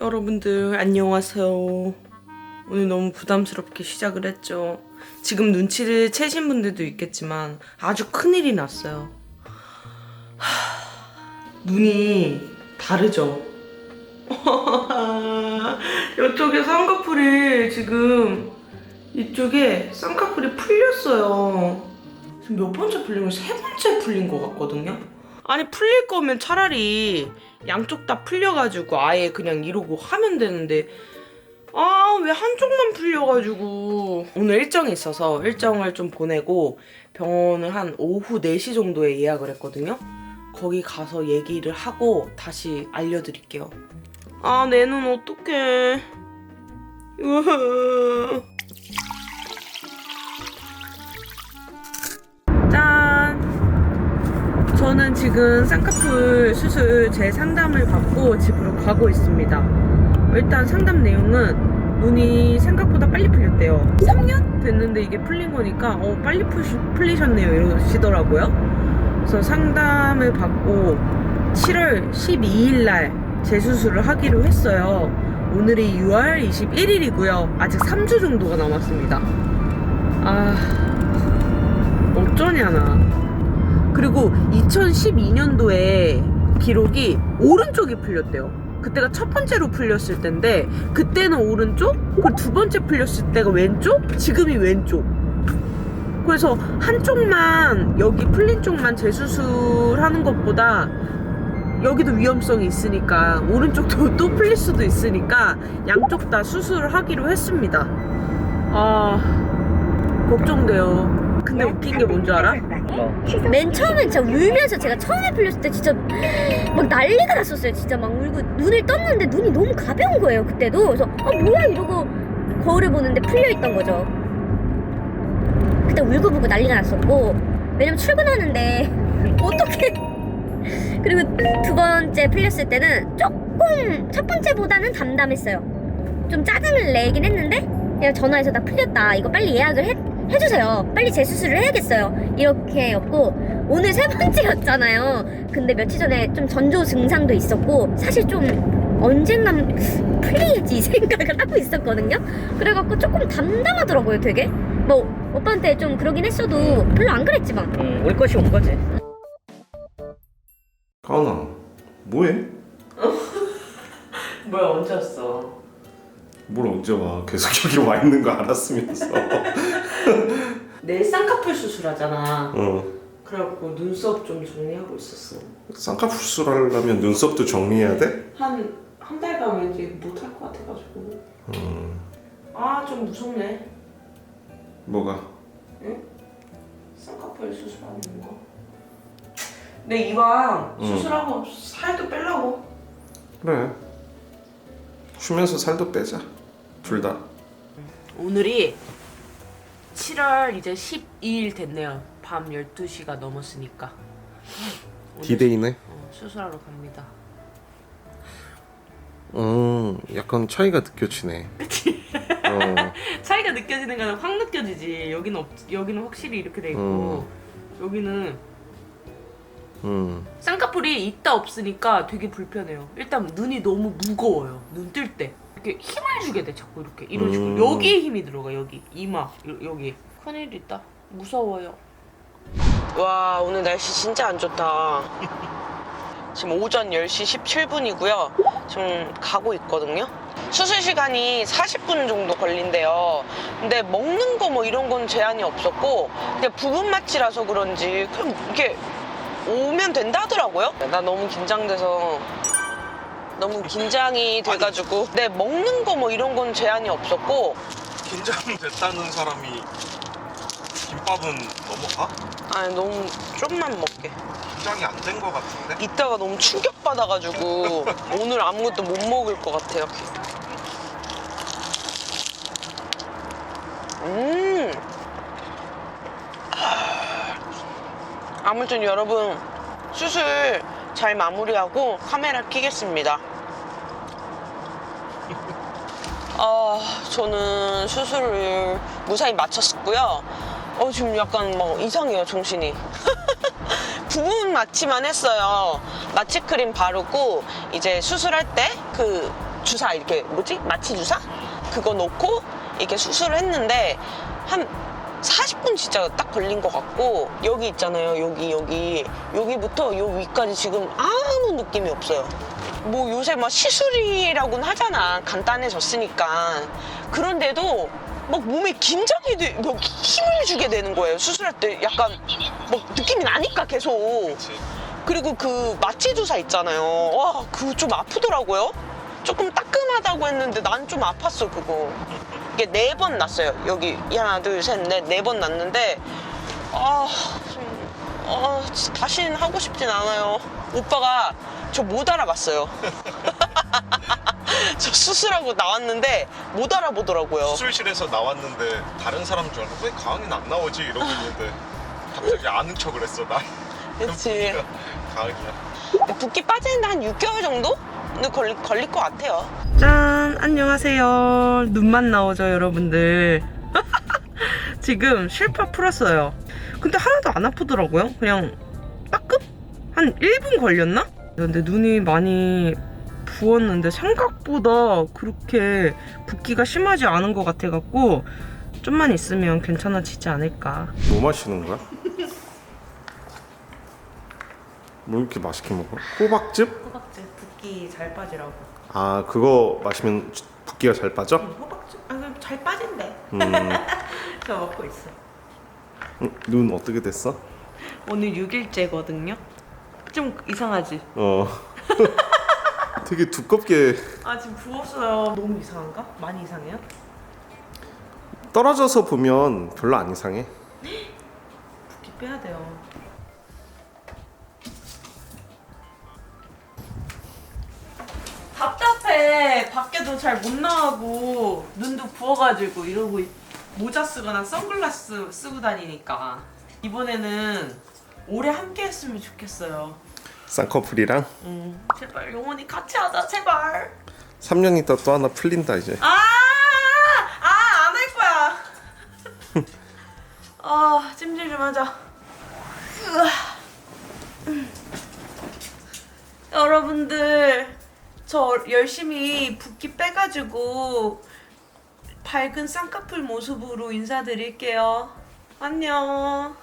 여러분들 안녕하세요. 오늘 너무 부담스럽게 시작을 했죠. 지금 눈치를 채신 분들도 있겠지만 아주 큰일이 났어요. 눈이 다르죠? 이쪽에 쌍꺼풀이 지금 이쪽에 쌍꺼풀이 풀렸어요. 지금 몇 번째 풀린 거? 세 번째 풀린 것 같거든요. 아니 풀릴 거면 차라리 양쪽 다 풀려가지고 아예 그냥 이러고 하면 되는데 아 왜 한쪽만 풀려가지고 오늘 일정이 있어서 일정을 좀 보내고 병원을 한 오후 4시 정도에 예약을 했거든요. 거기 가서 얘기를 하고 다시 알려드릴게요. 아 내 눈 어떡해. 짠! 저는 지금 쌍꺼풀 수술 제 상담을 받고 집으로 가고 있습니다. 일단 상담 내용은 눈이 생각보다 빨리 풀렸대요. 3년 됐는데 이게 풀린 거니까 빨리 풀리셨네요 이러시더라고요. 그래서 상담을 받고 7월 12일 날 재수술을 하기로 했어요. 오늘이 6월 21일이고요. 아직 3주 정도가 남았습니다. 아 어쩌냐 나. 그리고 2012년도에 기록이 오른쪽이 풀렸대요. 그때가 첫 번째로 풀렸을 때인데 그때는 오른쪽, 그리고 두 번째 풀렸을 때가 왼쪽, 지금이 왼쪽. 그래서 한쪽만, 여기 풀린 쪽만 재수술하는 것보다 여기도 위험성이 있으니까 오른쪽도 또 풀릴 수도 있으니까 양쪽 다 수술을 하기로 했습니다. 아 걱정돼요. 근데 웃긴 게 뭔 줄 알아? 맨 처음엔 진짜 울면서, 제가 처음에 풀렸을 때 진짜 막 난리가 났었어요. 진짜 막 울고 눈을 떴는데 눈이 너무 가벼운 거예요 그때도. 그래서 뭐야 이러고 거울을 보는데 풀려있던 거죠. 그때 울고불고 난리가 났었고, 왜냐면 출근하는데 어떡해. 그리고 두 번째 풀렸을 때는 조금 첫 번째보다는 담담했어요. 좀 짜증을 내긴 했는데 그냥 전화해서 나 풀렸다, 이거 빨리 예약을 해주세요, 빨리 재수술을 해야겠어요, 이렇게였고, 오늘 세 번째였잖아요. 근데 며칠 전에 좀 전조 증상도 있었고 사실 좀 언젠간 풀리겠지 이 생각을 하고 있었거든요. 그래갖고 조금 담담하더라고요 되게. 뭐 오빠한테 좀 그러긴 했어도 별로 안 그랬지만 올 것이 온 거지. 가은아, 뭐해? 뭐야 언제 왔어? 뭘 언제 와? 계속 여기 와 있는 거 알았으면서. 내일 쌍꺼풀 수술하잖아. 그래갖고 눈썹 좀 정리하고 있었어. 쌍꺼풀 수술하려면 눈썹도 정리해야 돼? 한 달간 왠지 못할 것 같아가지고. 아 좀 무섭네. 뭐가? 응? 쌍꺼풀 수술하는 거. 내 이왕 수술하고 살도 빼려고. 그래. 쉬면서 살도 빼자. 둘 다. 오늘이 7월 이제 12일 됐네요. 밤 12시가 넘었으니까. 디데이네. 수술하러 갑니다. 약간 차이가 느껴지네. 그치? 차이가 느껴지는 거는 확 느껴지지. 여기는 확실히 이렇게 돼 있고 여기는 쌍꺼풀이 있다 없으니까 되게 불편해요. 일단 눈이 너무 무거워요. 눈 뜰 때 이렇게 힘을 주게 돼. 자꾸 이렇게 이런 식으로 여기에 힘이 들어가. 여기 이마 여기. 큰일 있다. 무서워요. 와 오늘 날씨 진짜 안 좋다. 지금 오전 10시 17분이고요 지금 가고 있거든요. 수술 시간이 40분 정도 걸린대요. 근데 먹는 거 뭐 이런 건 제한이 없었고 그냥 부분 마취라서 그런지 그냥 이렇게 오면 된다 하더라고요. 나 너무 긴장돼서 너무 긴장이 돼가지고 네 먹는 거 뭐 이런 건 제한이 없었고. 긴장됐다는 사람이 김밥은 넘어가? 아니 너무 좀만 먹게. 긴장이 안 된 거 같은데? 이따가 너무 충격받아가지고 오늘 아무것도 못 먹을 것 같아요. 아무튼 여러분 수술 잘 마무리하고 카메라 켜겠습니다. 저는 수술을 무사히 마쳤고요. 지금 약간 막 이상해요 정신이. 부분 마취만 했어요. 마취 크림 바르고 이제 수술할 때 그 주사 이렇게 뭐지? 마취 주사? 그거 놓고 이렇게 수술을 했는데 한 40분 진짜 딱 걸린 것 같고 여기 있잖아요. 여기부터 요 위까지 지금 아무 느낌이 없어요. 뭐 요새 막 시술이라고는 하잖아. 간단해졌으니까. 그런데도 막 몸에 긴장이 돼, 막 힘을 주게 되는 거예요. 수술할 때 약간 막 느낌이 나니까 계속. 그리고 그 마취 주사 있잖아요. 와, 그거 좀 아프더라고요. 조금 따끔하다고 했는데 난 좀 아팠어 그거. 이게 4번 났어요. 여기 하나 둘 셋 넷 4번 났는데 다시는 하고 싶진 않아요. 오빠가 저 못 알아봤어요. 저 수술하고 나왔는데 못 알아보더라고요. 수술실에서 나왔는데 다른 사람 줄 알고 왜 가은이는 안 나오지 이러고 있는데 갑자기 아는 척을 했어. 나 그치. 가은이야. 붓기 빠지는데 한 6개월 정도는 걸릴 것 같아요. 짠, 안녕하세요. 눈만 나오죠, 여러분들. 지금 실파 풀었어요. 근데 하나도 안 아프더라고요. 그냥 따끔? 한 1분 걸렸나? 근데 눈이 많이 부었는데 생각보다 그렇게 붓기가 심하지 않은 것 같아갖고 좀만 있으면 괜찮아지지 않을까. 뭐 마시는 거야? 뭐 이렇게 맛있게 먹어? 호박즙? 호박즙 붓기 잘 빠지라고. 아 그거 마시면 붓기가 잘 빠져? 호박즙? 아, 그럼 잘 빠진대. 저 먹고 있어. 눈 어떻게 됐어? 오늘 6일째거든요. 좀 이상하지? 되게 두껍게 아, 지금 부었어요. 너무 이상한가? 많이 이상해요? 떨어져서 보면 별로 안 이상해. 붓기 빼야 돼요. 답답해. 밖에도 잘 못 나가고 눈도 부어가지고 이러고 모자 쓰거나 선글라스 쓰고 다니니까 이번에는 오래 함께 했으면 좋겠어요. 쌍꺼풀이랑 제발 영원히 같이 하자 제발. 3년 있다 또 하나 풀린다 이제. 안 할 거야. 찜질 좀 하자. 여러분들 저 열심히 붓기 빼가지고 밝은 쌍꺼풀 모습으로 인사드릴게요. 안녕.